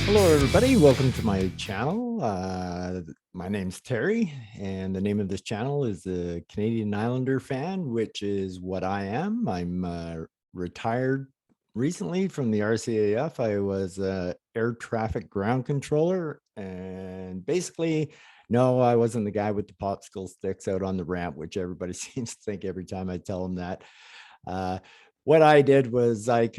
Hello, everybody. Welcome to my channel. My name's Terry, and the name of this channel is the Canadian Islander Fan, which is what I am. I'm retired recently from the RCAF. I was air traffic ground controller, and basically, no, I wasn't the guy with the popsicle sticks out on the ramp, which everybody seems to think every time I tell them that. Uh, what I did was I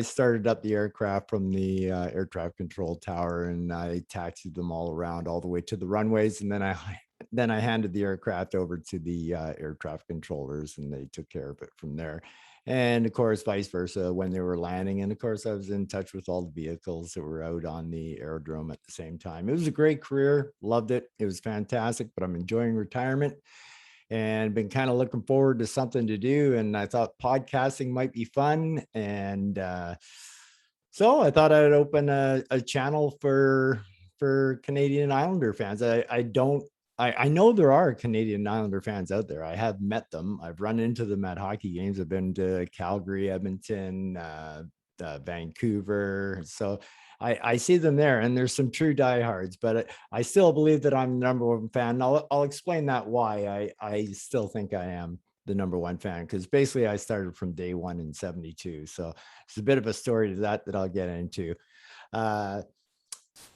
started up the aircraft from the air traffic control tower, and I taxied them all around all the way to the runways, and then I handed the aircraft over to the air traffic controllers, and they took care of it from there. And of course, vice versa when they were landing. And of course, I was in touch with all the vehicles that were out on the aerodrome at the same time. It was a great career, loved it. It was fantastic, but I'm enjoying retirement and been kind of looking forward to something to do. And I thought podcasting might be fun. And so I thought I'd open a channel for Canadian Islander fans. I know there are Canadian Islander fans out there. I have met them. I've run into them at hockey games. I've been to Calgary, Edmonton, Vancouver. So I see them there, and there's some true diehards, but I still believe that I'm the number one fan. And I'll explain that why I still think I am the number one fan, because basically I started from day one in 72. So it's a bit of a story to that I'll get into. Uh,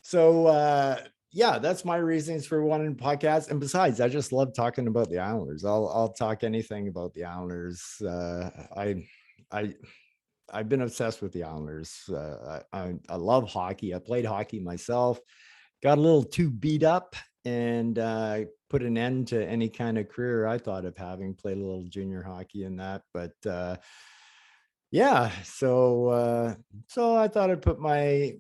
so yeah, that's my reasons for wanting to podcast. And besides, I just love talking about the Islanders. I'll talk anything about the Islanders. I I've been obsessed with the Islanders. I love hockey. I played hockey myself. Got a little too beat up, and put an end to any kind of career I thought of having. Played a little junior hockey and that, but yeah. So I thought I'd put my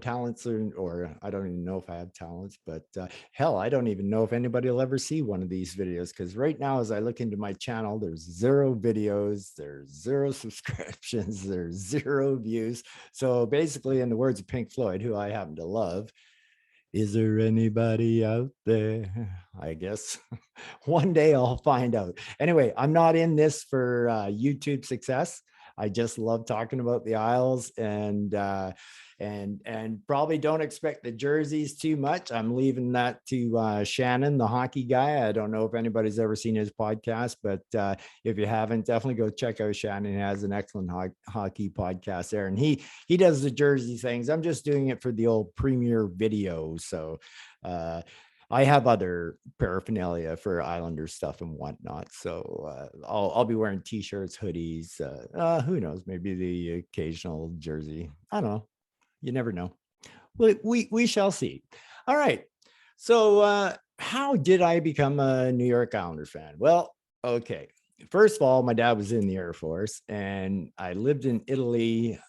talents or I don't even know if I have talents, but hell, I don't even know if anybody will ever see one of these videos, because right now, as I look into my channel, there's 0 videos, there's 0 subscriptions, there's 0 views. So basically, in the words of Pink Floyd, who I happen to love, is there anybody out there? I guess one day I'll find out. Anyway, I'm not in this for YouTube success. I just love talking about the Isles, and probably don't expect the jerseys too much. I'm leaving that to Shannon, the hockey guy. I don't know if anybody's ever seen his podcast, but if you haven't, definitely go check out Shannon. He has an excellent hockey podcast there, and he does the jersey things. I'm just doing it for the old premiere video. So I have other paraphernalia for Islander stuff and whatnot. So I'll be wearing t-shirts, hoodies. Who knows? Maybe the occasional jersey. I don't know. You never know. We shall see. All right. So how did I become a New York Islanders fan? Well, okay. First of all, my dad was in the Air Force, and I lived in Italy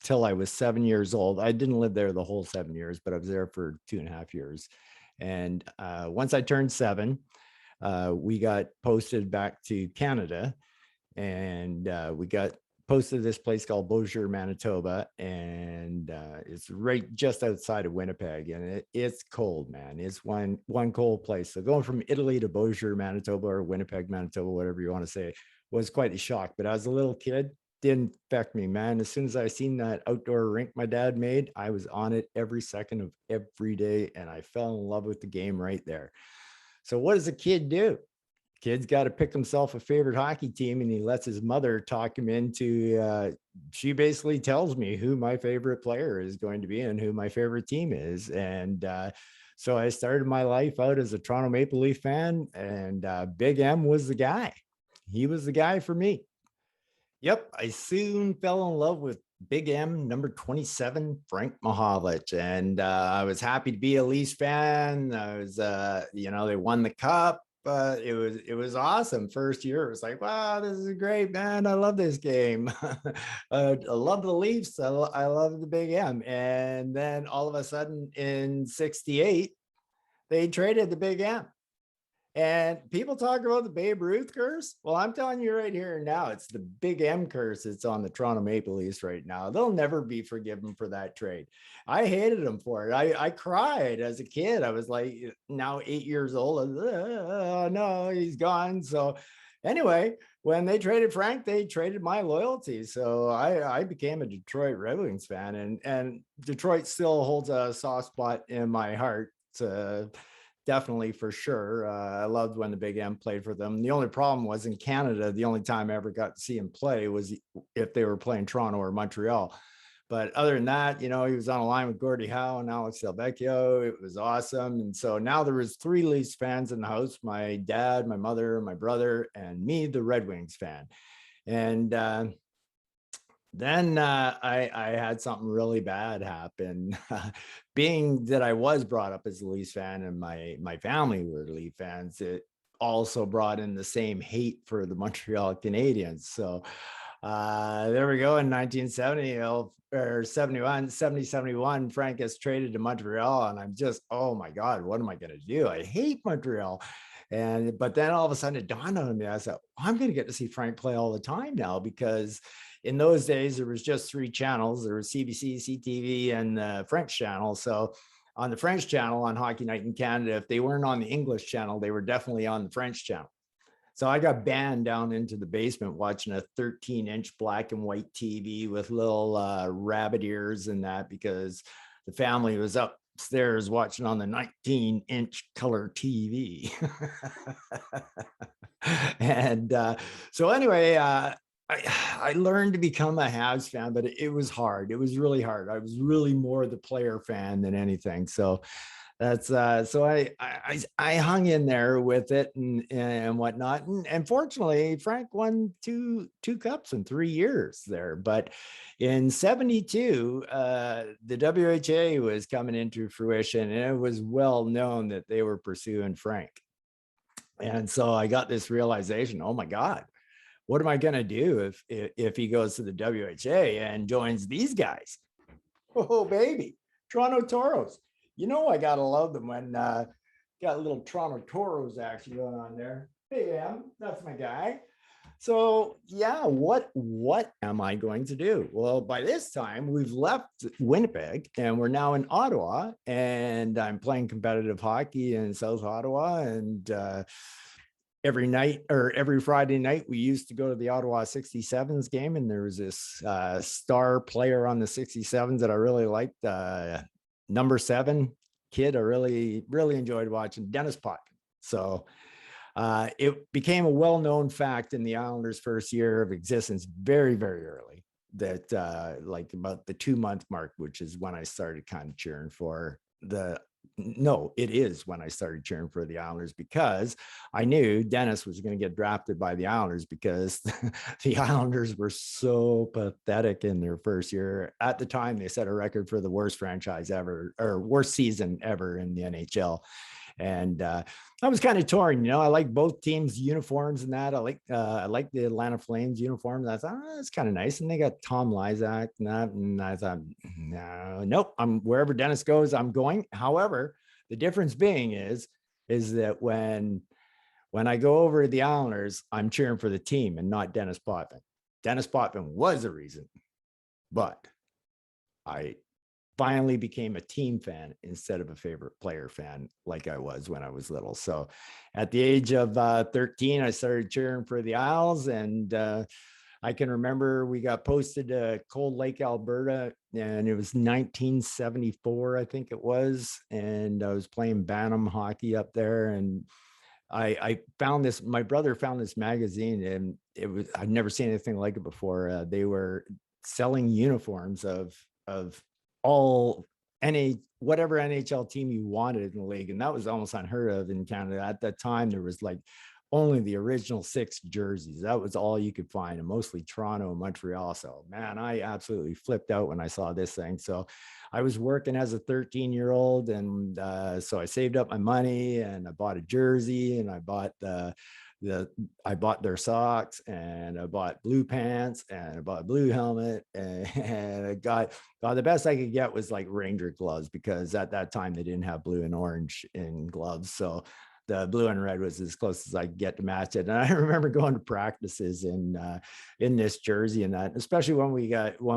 till I was 7 years old. I didn't live there the whole 7 years, but I was there for 2.5 years. And once I turned 7, we got posted back to Canada, and we got posted to this place called Beausejour, Manitoba, and it's right just outside of Winnipeg, and it's cold, man. It's one cold place. So going from Italy to Beausejour, Manitoba, or Winnipeg, Manitoba, whatever you want to say, was quite a shock. But as a little kid, didn't affect me, man. As soon as I seen that outdoor rink my dad made, I was on it every second of every day, and I fell in love with the game right there. So what does a kid do? Kid's got to pick himself a favorite hockey team, and he lets his mother talk him into she basically tells me who my favorite player is going to be and who my favorite team is. And so I started my life out as a Toronto Maple Leaf fan, and Big M was the guy. He was the guy for me. Yep, I soon fell in love with Big M, number 27, Frank Mahovlich, and I was happy to be a Leafs fan. I was, they won the cup. It was awesome. First year, it was like, wow, this is great, man. I love this game. I love the Leafs. I love the Big M. And then all of a sudden, in '68, they traded the Big M. And people talk about the Babe Ruth curse. Well, I'm telling you right here and now, it's the Big M curse that's on the Toronto Maple Leafs right now. They'll never be forgiven for that trade. I hated them for it. I cried as a kid. I was like, now 8 years old. No, he's gone. So Anyway, when they traded Frank, they traded my loyalty. So I became a Detroit Red Wings fan, and Detroit still holds a soft spot in my heart. Definitely for sure. I loved when the Big M played for them. The only problem was in Canada, the only time I ever got to see him play was if they were playing Toronto or Montreal. But other than that, he was on a line with Gordie Howe and Alex Delvecchio. It was awesome. And so now there was 3 Leafs fans in the house: my dad, my mother, my brother, and me, the Red Wings fan. And then I had something really bad happen. Being that I was brought up as a Leafs fan and my family were Leaf fans, it also brought in the same hate for the Montreal Canadiens. So there we go. In 1970 or 71, Frank gets traded to Montreal, and I'm just, oh my God, what am I going to do? I hate Montreal. But then all of a sudden it dawned on me. I said, I'm going to get to see Frank play all the time now, because in those days there was just 3 channels. There was CBC, CTV, and the French channel. So on the French channel on Hockey Night in Canada, if they weren't on the English channel, they were definitely on the French channel. So I got banned down into the basement watching a 13-inch black and white TV with little rabbit ears and that, because the family was upstairs watching on the 19-inch color TV. And so anyway, I learned to become a Habs fan, but it was hard. It was really hard. I was really more the player fan than anything. So that's so I hung in there with it and whatnot. And fortunately, Frank won two cups in 3 years there. But in 72, the WHA was coming into fruition, and it was well known that they were pursuing Frank. And so I got this realization, oh my God, what am I going to do if he goes to the WHA and joins these guys? Oh, baby, Toronto Toros. I got to love them when got a little Toronto Toros action going on there. Hey, that's my guy. So yeah, what am I going to do? Well, by this time we've left Winnipeg and we're now in Ottawa, and I'm playing competitive hockey in South Ottawa. And every night, or every Friday night, we used to go to the Ottawa 67s game, and there was this star player on the 67s that I really liked, number 7 kid. I really enjoyed watching, Dennis Potvin. So it became a well-known fact in the Islanders' first year of existence, very, very early, that like about the 2-month mark, which is when I started kind of cheering for it is when I started cheering for the Islanders, because I knew Dennis was going to get drafted by the Islanders, because the Islanders were so pathetic in their first year. At the time, they set a record for the worst franchise ever, or worst season ever in the NHL. And I was kind of torn. I like both teams' uniforms and that. I like the Atlanta Flames uniforms. I thought, that's kind of nice. And they got Tom Lizack and that. And I thought, no, nope. I'm wherever Dennis goes, I'm going. However, the difference being is that when I go over to the Islanders, I'm cheering for the team and not Dennis Potvin. Dennis Potvin was the reason, but I finally became a team fan instead of a favorite player fan like I was when I was little. So at the age of 13, I started cheering for the Isles. And I can remember we got posted to Cold Lake, Alberta, and it was 1974, I think it was. And I was playing Bantam hockey up there. And I found this, my brother found this magazine, and I'd never seen anything like it before. They were selling uniforms of all whatever NHL team you wanted in the league. And that was almost unheard of in Canada. At that time, there was like only the original 6 jerseys. That was all you could find, and mostly Toronto and Montreal. So man, I absolutely flipped out when I saw this thing. So I was working as a 13-year-old. And so I saved up my money, and I bought a jersey, and I bought I bought their socks, and I bought blue pants, and I bought a blue helmet, and I got the best I could get was like Ranger gloves, because at that time they didn't have blue and orange in gloves. So the blue and red was as close as I could get to match it. And I remember going to practices in this jersey, and that, especially when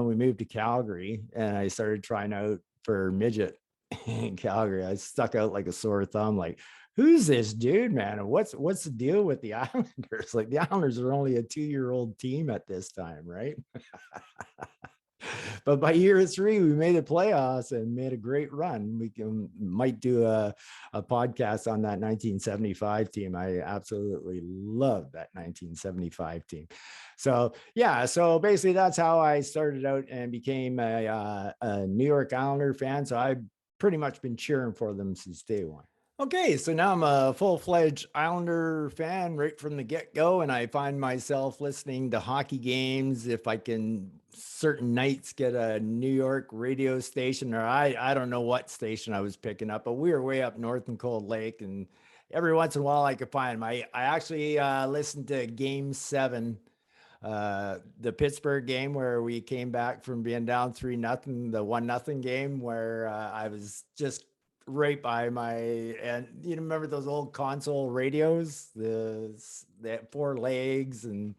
we moved to Calgary and I started trying out for midget in Calgary. I stuck out like a sore thumb, like, who's this dude, man? And what's the deal with the Islanders? Like, the Islanders are only a 2-year-old team at this time, right? But by year 3, we made the playoffs and made a great run. Might do a podcast on that 1975 team. I absolutely love that 1975 team. So yeah, so basically that's how I started out and became a New York Islander fan. So I've pretty much been cheering for them since day one. Okay, so now I'm a full-fledged Islander fan right from the get-go, and I find myself listening to hockey games if I can certain nights get a New York radio station, or I don't know what station I was picking up, but we were way up north in Cold Lake, and every once in a while I could find them. I actually listened to Game 7, the Pittsburgh game where we came back from being down 3-0, the 1-0 game where I was just right by my, and you remember those old console radios, they had 4 legs and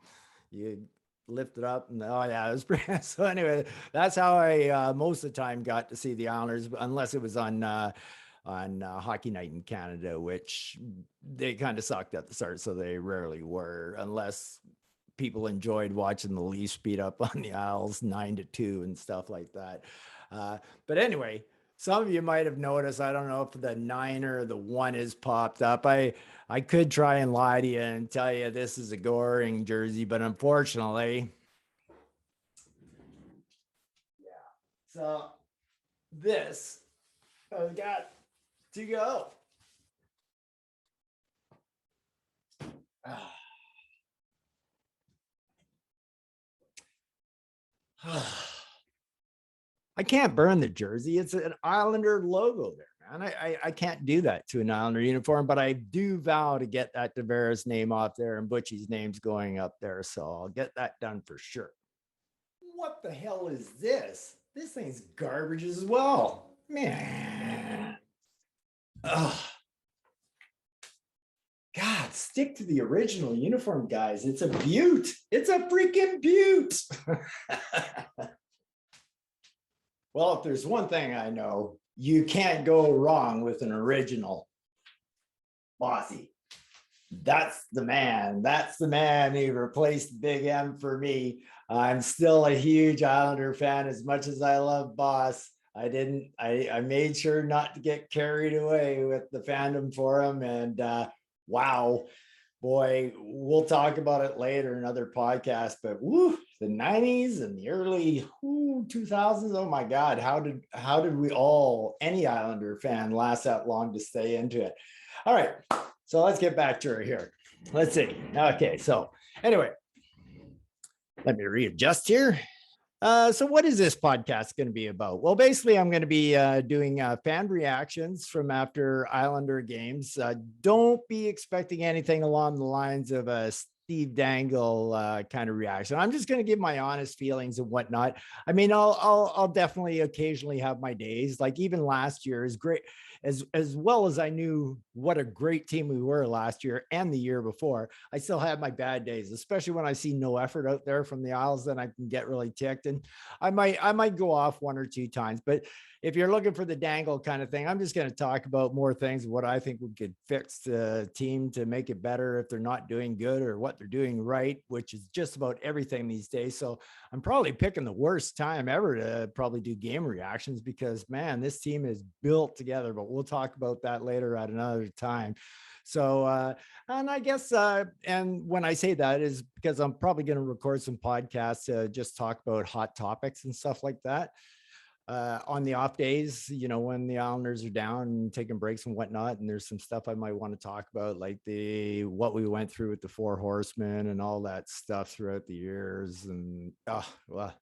you lift it up, and oh yeah, it was pretty. So anyway, that's how I most of the time got to see the Islanders, unless it was on Hockey Night in Canada, which they kind of sucked at the start, so they rarely were, unless people enjoyed watching the Leafs beat up on the Isles 9-2 and stuff like that. But anyway, some of you might have noticed, I don't know if the 9 or the 1 is popped up. I could try and lie to you and tell you this is a Goring jersey, but unfortunately, yeah. So this I've got to go. I can't burn the jersey. It's an Islander logo there, man. I can't do that to an Islander uniform, but I do vow to get that Tavares name off there and Butchie's name's going up there. So I'll get that done for sure. What the hell is this? This thing's garbage as well. Man. Ugh. God, stick to the original uniform, guys. It's a beaut. It's a freaking beaut. Well, if there's one thing I know, you can't go wrong with an original Bossy. That's the man. That's the man. He replaced Big M for me. I'm still a huge Islander fan. As much as I love Boss, I made sure not to get carried away with the fandom for him. And wow, boy, we'll talk about it later in other podcasts, but woo, the 90s and the early 2000s, oh my God, how did we all, any Islander fan, last that long to stay into it? All right, so let's get back to her here. Let's see. Okay, so anyway, let me readjust here. So what is this podcast going to be about? Well, basically, I'm going to be doing fan reactions from after Islander games. Don't be expecting anything along the lines of a Steve Dangle kind of reaction. I'm just going to give my honest feelings and whatnot. I mean, I'll definitely occasionally have my days. Like even last year is great. As well as I knew what a great team we were last year and the year before, I still had my bad days, especially when I see no effort out there from the Isles, then I can get really ticked. And I might go off 1 or 2 times, but if you're looking for the Dangle kind of thing, I'm just going to talk about more things, what I think we could fix the team to make it better if they're not doing good, or what they're doing right, which is just about everything these days. So I'm probably picking the worst time ever to probably do game reactions, because man, this team is built together, but we'll talk about that later at another time. So, and I guess, and when I say that is because I'm probably going to record some podcasts to just talk about hot topics and stuff like that. On the off days, you know, when the Islanders are down and taking breaks and whatnot, and there's some stuff I might want to talk about, like what we went through with the 4 horsemen and all that stuff throughout the years. And well,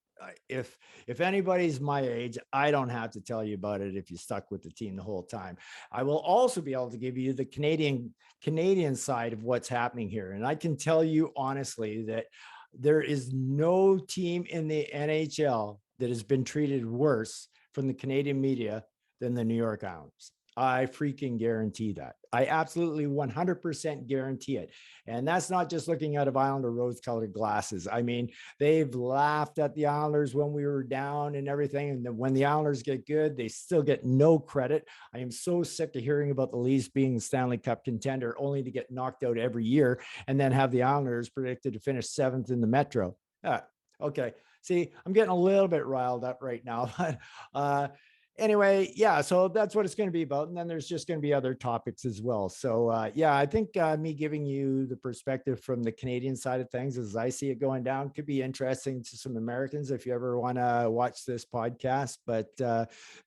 if anybody's my age, I don't have to tell you about it if you stuck with the team the whole time. I will also be able to give you the Canadian side of what's happening here, and I can tell you honestly that there is no team in the NHL that has been treated worse from the Canadian media than the New York Islanders. I freaking guarantee that. I absolutely 100% guarantee it. And that's not just looking out of Islander rose-colored glasses. I mean, they've laughed at the Islanders when we were down and everything. And then when the Islanders get good, they still get no credit. I am so sick of hearing about the Leafs being the Stanley Cup contender only to get knocked out every year and then have the Islanders predicted to finish 7th in the Metro. Okay. See, I'm getting a little bit riled up right now, but anyway, yeah, so that's what it's going to be about. And then there's just going to be other topics as well. So yeah, I think me giving you the perspective from the Canadian side of things as I see it going down could be interesting to some Americans if you ever want to watch this podcast, but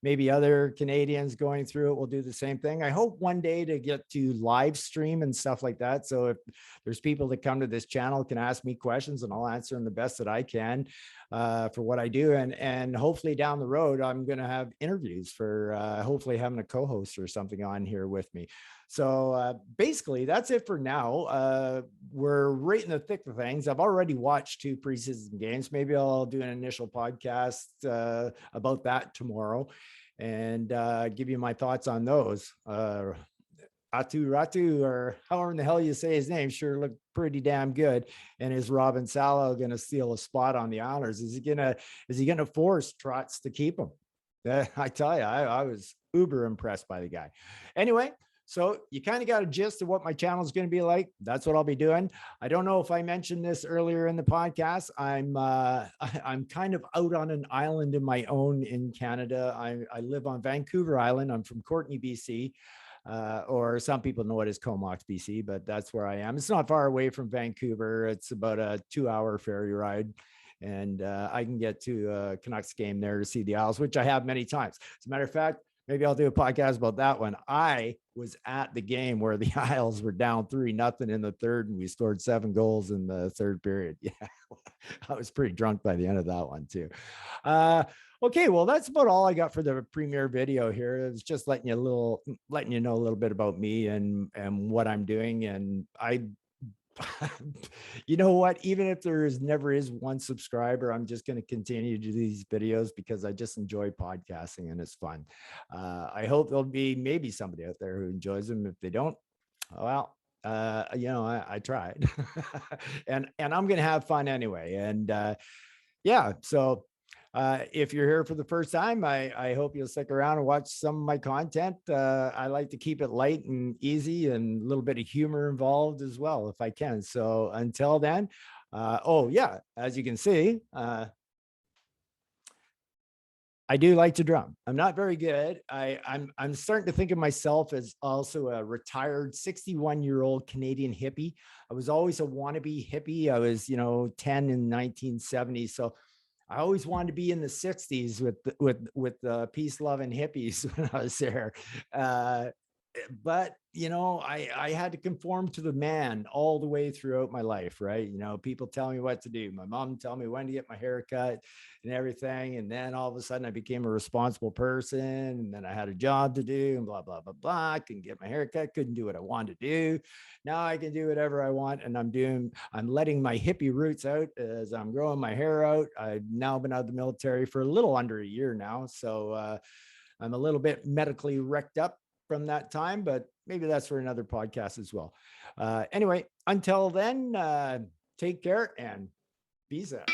maybe other Canadians going through it will do the same thing. I hope one day to get to live stream and stuff like that. So if there's people that come to this channel can ask me questions and I'll answer them the best that I can for what I do. And hopefully down the road, I'm going to have interviews for hopefully having a co-host or something on here with me. So basically that's it for now. We're right in the thick of things. I've already watched 2 preseason games. Maybe I'll do an initial podcast about that tomorrow and give you my thoughts on those. Ratu, or however in the hell you say his name, sure looked pretty damn good. And is Robin Salo going to steal a spot on the Islanders? Is he gonna force Trotz to keep him? I tell you, I was uber impressed by the guy. Anyway, so you kind of got a gist of what my channel is going to be like. That's what I'll be doing. I don't know if I mentioned this earlier in the podcast. I'm kind of out on an island of my own in Canada. I live on Vancouver Island. I'm from Courtenay, BC. Or some people know it as Comox, BC, but that's where I am. It's not far away from Vancouver. It's about a 2-hour ferry ride. And I can get to a Canucks game there to see the Isles, which I have many times. As a matter of fact, maybe I'll do a podcast about that one. I was at the game where the Isles were down 3-0 in the third, and we scored 7 goals in the third period. Yeah, I was pretty drunk by the end of that one too. Okay, well, that's about all I got for the premiere video here. It was just letting you know a little bit about me and what I'm doing. And you know what, even if never is 1 subscriber, I'm just going to continue to do these videos because I just enjoy podcasting and it's fun. I hope there'll be maybe somebody out there who enjoys them. If they don't, well, I tried. and I'm going to have fun anyway. And yeah, so if you're here for the first time, I hope you'll stick around and watch some of my content. I like to keep it light and easy and a little bit of humor involved as well, if I can. So until then, oh yeah, as you can see, I do like to drum. I'm not very good. I'm starting to think of myself as also a retired 61-year-old Canadian hippie. I was always a wannabe hippie. I was, 10 in 1970. So I always wanted to be in the 60s with peace, love, and hippies when I was there. But I had to conform to the man all the way throughout my life, right? People tell me what to do. My mom tell me when to get my hair cut and everything. And then all of a sudden I became a responsible person, and then I had a job to do and blah, blah, blah, blah. I couldn't get my hair cut, couldn't do what I wanted to do. Now I can do whatever I want. And I'm letting my hippie roots out as I'm growing my hair out. I've now been out of the military for a little under a year now. So I'm a little bit medically wrecked up from that time, but maybe that's for another podcast as well. Anyway, until then, take care and peace out.